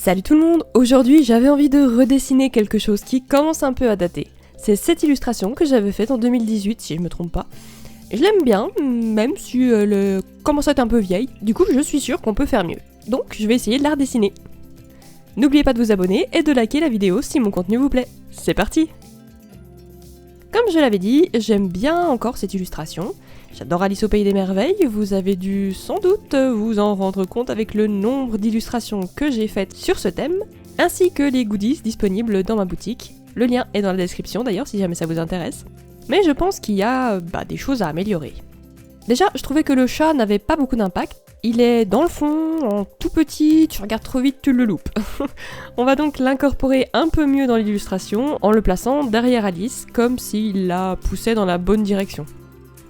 Salut tout le monde! Aujourd'hui j'avais envie de redessiner quelque chose qui commence un peu à dater. C'est cette illustration que j'avais faite en 2018 si je me trompe pas. Je l'aime bien, même si elle commence à être un peu vieille, du coup je suis sûre qu'on peut faire mieux. Donc je vais essayer de la redessiner. N'oubliez pas de vous abonner et de liker la vidéo si mon contenu vous plaît. C'est parti! Comme je l'avais dit, j'aime bien encore cette illustration. J'adore Alice au Pays des Merveilles, vous avez dû sans doute vous en rendre compte avec le nombre d'illustrations que j'ai faites sur ce thème, ainsi que les goodies disponibles dans ma boutique. Le lien est dans la description d'ailleurs si jamais ça vous intéresse. Mais je pense qu'il y a des choses à améliorer. Déjà, je trouvais que le chat n'avait pas beaucoup d'impact. Il est dans le fond, en tout petit, tu regardes trop vite, tu le loupes. On va donc l'incorporer un peu mieux dans l'illustration en le plaçant derrière Alice, comme s'il la poussait dans la bonne direction.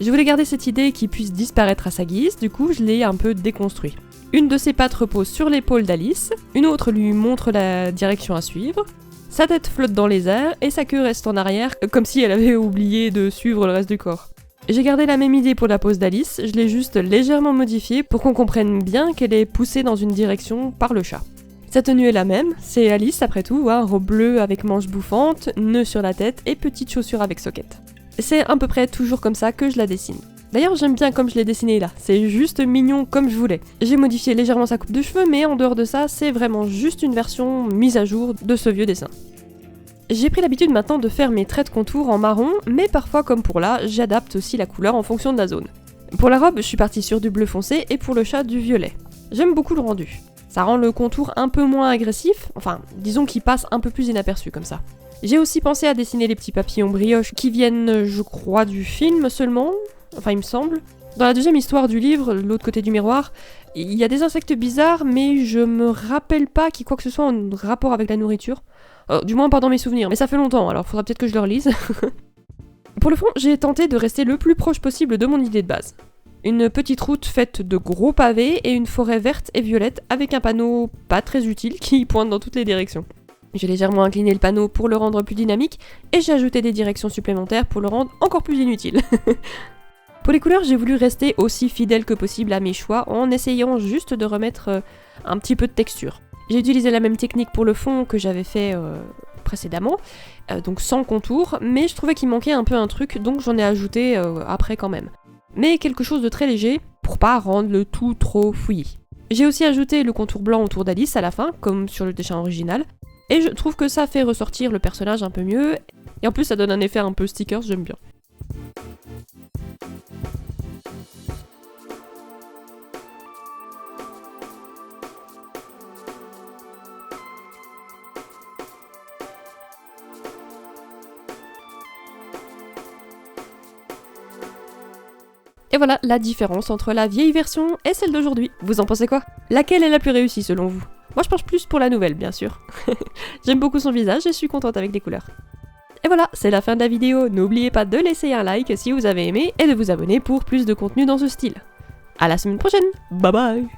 Je voulais garder cette idée qu'il puisse disparaître à sa guise, du coup je l'ai un peu déconstruit. Une de ses pattes repose sur l'épaule d'Alice, une autre lui montre la direction à suivre, sa tête flotte dans les airs et sa queue reste en arrière, comme si elle avait oublié de suivre le reste du corps. J'ai gardé la même idée pour la pose d'Alice, je l'ai juste légèrement modifiée pour qu'on comprenne bien qu'elle est poussée dans une direction par le chat. Sa tenue est la même, c'est Alice après tout, robe bleue avec manches bouffantes, nœud sur la tête et petites chaussures avec socket. C'est à peu près toujours comme ça que je la dessine. D'ailleurs j'aime bien comme je l'ai dessiné là, c'est juste mignon comme je voulais. J'ai modifié légèrement sa coupe de cheveux mais en dehors de ça c'est vraiment juste une version mise à jour de ce vieux dessin. J'ai pris l'habitude maintenant de faire mes traits de contour en marron, mais parfois comme pour là, j'adapte aussi la couleur en fonction de la zone. Pour la robe, je suis partie sur du bleu foncé et pour le chat du violet. J'aime beaucoup le rendu. Ça rend le contour un peu moins agressif, enfin disons qu'il passe un peu plus inaperçu comme ça. J'ai aussi pensé à dessiner les petits papillons brioches qui viennent, je crois, du film seulement, enfin il me semble. Dans la deuxième histoire du livre, l'autre côté du miroir, il y a des insectes bizarres, mais je me rappelle pas qu'il y ait quoi que ce soit en rapport avec la nourriture. Du moins pas dans mes souvenirs, mais ça fait longtemps, alors faudra peut-être que je le relise. Pour le fond, j'ai tenté de rester le plus proche possible de mon idée de base. Une petite route faite de gros pavés et une forêt verte et violette avec un panneau pas très utile qui pointe dans toutes les directions. J'ai légèrement incliné le panneau pour le rendre plus dynamique et j'ai ajouté des directions supplémentaires pour le rendre encore plus inutile. Pour les couleurs, j'ai voulu rester aussi fidèle que possible à mes choix en essayant juste de remettre un petit peu de texture. J'ai utilisé la même technique pour le fond que j'avais fait précédemment, donc sans contour, mais je trouvais qu'il manquait un peu un truc, donc j'en ai ajouté après quand même. Mais quelque chose de très léger, pour pas rendre le tout trop fouillis. J'ai aussi ajouté le contour blanc autour d'Alice à la fin, comme sur le dessin original, et je trouve que ça fait ressortir le personnage un peu mieux, et en plus ça donne un effet un peu stickers, j'aime bien. Et voilà la différence entre la vieille version et celle d'aujourd'hui. Vous en pensez quoi? Laquelle est la plus réussie selon vous? Moi je penche plus pour la nouvelle bien sûr. J'aime beaucoup son visage et je suis contente avec les couleurs. Et voilà, c'est la fin de la vidéo. N'oubliez pas de laisser un like si vous avez aimé et de vous abonner pour plus de contenu dans ce style. À la semaine prochaine, bye bye!